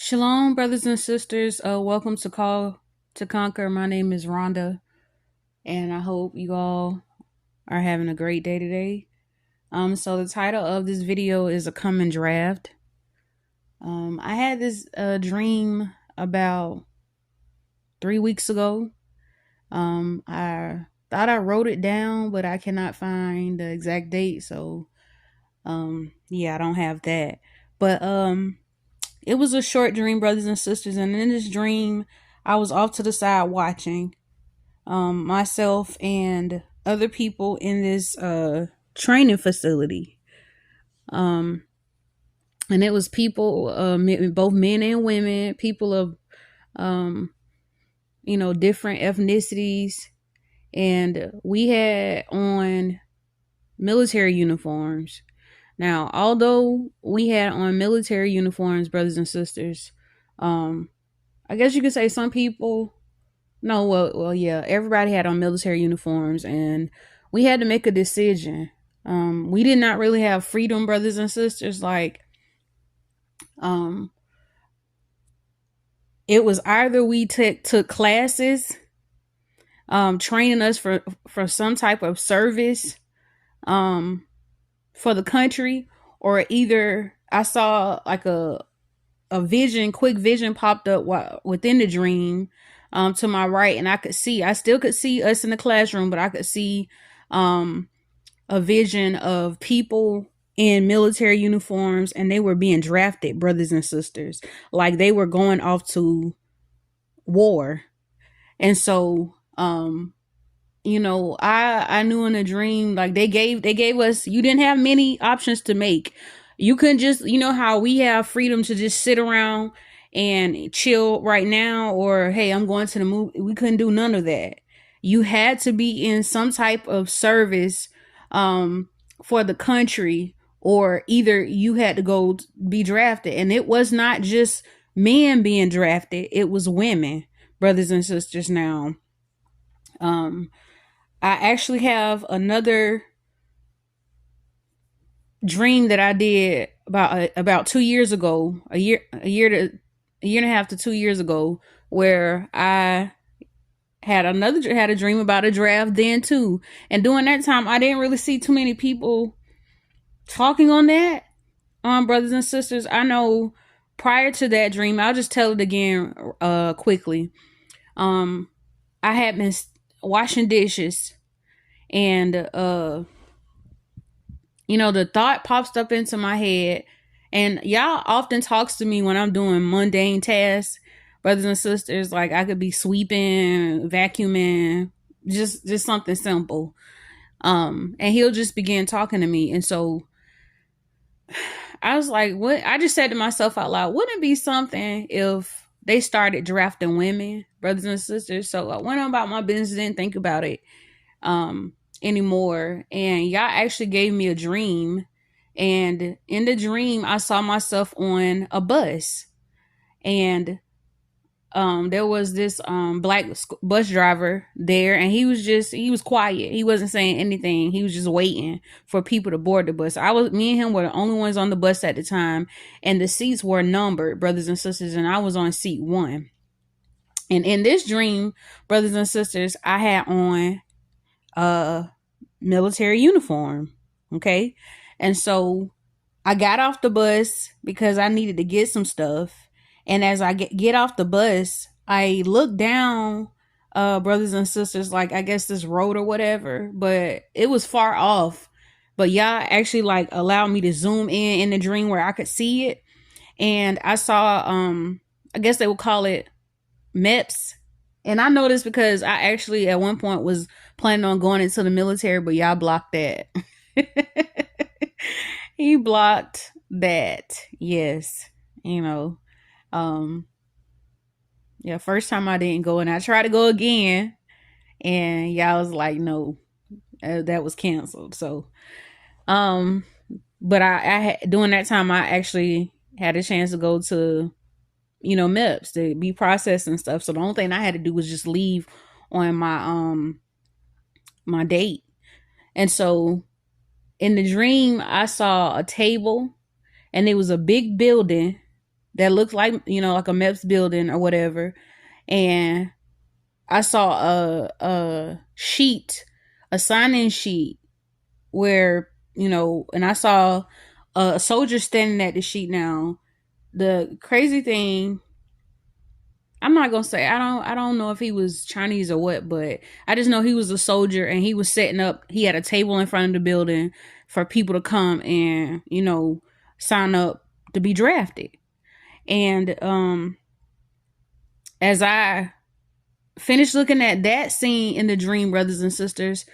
Shalom, brothers and sisters. Welcome to Call to Conquer. My name is Rhonda, and I hope you all are having a great day today. So the title of this video is a coming draft. I had this dream about 3 weeks ago. I thought I wrote it down, but I cannot find the exact date. So, yeah, I don't have that. But it was a short dream, brothers and sisters, and in this dream, I was off to the side watching myself and other people in this training facility. And it was people, both men and women, people of different ethnicities, and we had on military uniforms. Now, although we had on military uniforms, brothers and sisters, I guess you could say some people, no, yeah, everybody had on military uniforms, and we had to make a decision. We did not really have freedom, brothers and sisters. Like, it was either we took classes, training us for some type of service, for the country, or either I saw like a quick vision popped up within the dream, to my right, and I still could see us in the classroom, but I could see a vision of people in military uniforms, and they were being drafted, brothers and sisters, like they were going off to war. And so I knew in a dream, like they gave us, you didn't have many options to make. You couldn't just, how we have freedom to just sit around and chill right now, or hey, I'm going to the movie. We couldn't do none of that. You had to be in some type of service for the country, or either you had to go be drafted. And it was not just men being drafted, it was women, brothers and sisters. Now, I actually have another dream that I did about 2 years ago, a year and a half to 2 years ago, where I had a dream about a draft then too. And during that time, I didn't really see too many people talking on that. Brothers and sisters, I know prior to that dream, I'll just tell it again quickly. I had been washing dishes, and the thought pops up into my head, and y'all often talks to me when I'm doing mundane tasks, brothers and sisters. Like I could be sweeping, vacuuming, just something simple, and he'll just begin talking to me. And so I was like, what? I just said to myself out loud, wouldn't it be something if they started drafting women, brothers and sisters? So I went on about my business, didn't think about it anymore. And y'all actually gave me a dream. And in the dream, I saw myself on a bus. And there was this black bus driver there, and he was quiet. He wasn't saying anything. He was just waiting for people to board the bus. Me and him were the only ones on the bus at the time, and the seats were numbered, brothers and sisters, and I was on seat 1. And in this dream, brothers and sisters, I had on a military uniform. Okay. And so I got off the bus because I needed to get some stuff. And as I get off the bus, I look down, brothers and sisters, like I guess this road or whatever, but it was far off. But y'all actually like allowed me to zoom in the dream where I could see it. And I saw, I guess they would call it MEPS. And I know this because I actually at one point was planning on going into the military, but y'all blocked that. He blocked that. Yes. Yeah, first time I didn't go, and I tried to go again, and y'all was like, no, that was canceled. So, but I during that time, I actually had a chance to go to, MEPS to be processed and stuff. So the only thing I had to do was just leave on my date. And so in the dream, I saw a table, and it was a big building, that looked like, like a MEPS building or whatever. And I saw a sheet, a sign-in sheet where, and I saw a soldier standing at the sheet. Now, the crazy thing, I'm not gonna say, I don't know if he was Chinese or what, but I just know he was a soldier and he was setting up. He had a table in front of the building for people to come and sign up to be drafted. And as I finished looking at that scene in the dream, brothers and sisters,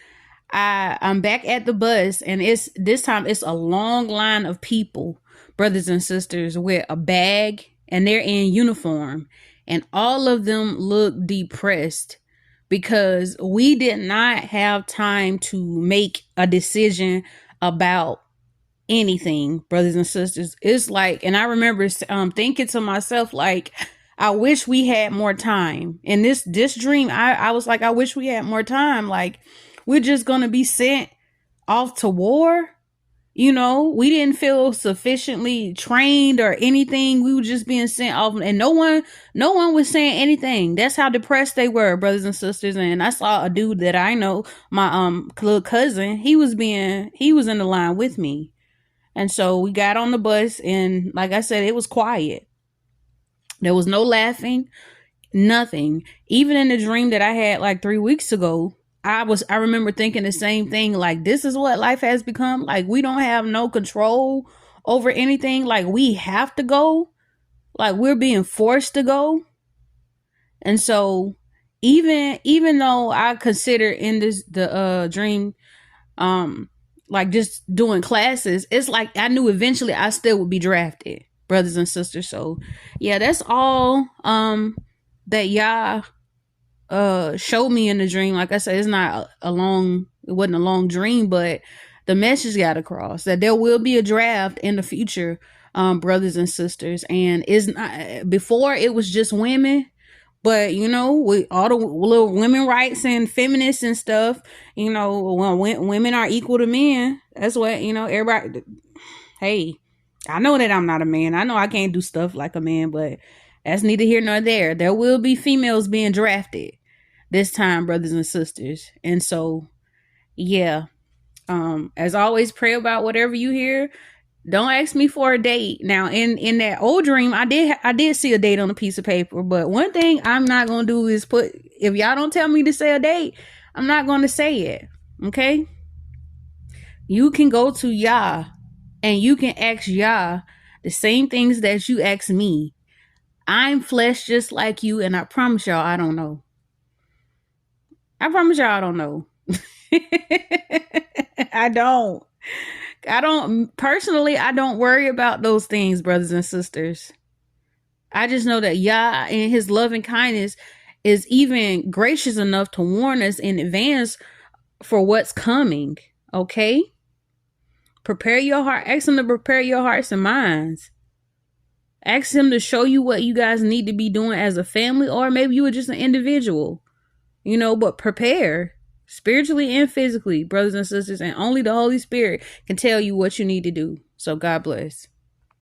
I'm back at the bus, and this time it's a long line of people, brothers and sisters, with a bag, and they're in uniform, and all of them look depressed because we did not have time to make a decision about anything, brothers and sisters. It's like, and I remember thinking to myself, like, I wish we had more time. In this dream, I was like, I wish we had more time. Like, we're just gonna be sent off to war. We didn't feel sufficiently trained or anything. We were just being sent off, and no one was saying anything. That's how depressed they were, brothers and sisters. And I saw a dude that I know, my little cousin. He was in the line with me. And so we got on the bus, and like I said, it was quiet. There was no laughing, nothing. Even in the dream that I had like 3 weeks ago, I remember thinking the same thing. Like, this is what life has become. Like, we don't have no control over anything. Like, we have to go. Like, we're being forced to go. And so even though I consider in the dream, like just doing classes, it's like I knew eventually I still would be drafted, brothers and sisters. So yeah, that's all that Yah showed me in the dream. Like I said, it's not it wasn't a long dream, but the message got across that there will be a draft in the future, brothers and sisters. And it's not, before it was just women. But, with all the little women rights and feminists and stuff, when women are equal to men, that's what, everybody, hey, I know that I'm not a man. I know I can't do stuff like a man, but that's neither here nor there. There will be females being drafted this time, brothers and sisters. And so, yeah, as always, pray about whatever you hear. Don't ask me for a date. Now, in that old dream, I did see a date on a piece of paper. But one thing I'm not gonna do is if y'all don't tell me to say a date, I'm not gonna say it. Okay? You can go to Yah and you can ask Yah the same things that you ask me. I'm flesh just like you, and I promise y'all I don't know. I promise y'all I don't know. I don't personally, I don't worry about those things, brothers and sisters. I just know that Yah in his loving kindness is even gracious enough to warn us in advance for what's coming. Okay? Prepare your heart. Ask him to prepare your hearts and minds. Ask him to show you what you guys need to be doing as a family, or maybe you were just an individual. But prepare. Spiritually and physically, brothers and sisters, and only the Holy Spirit can tell you what you need to do. So God bless.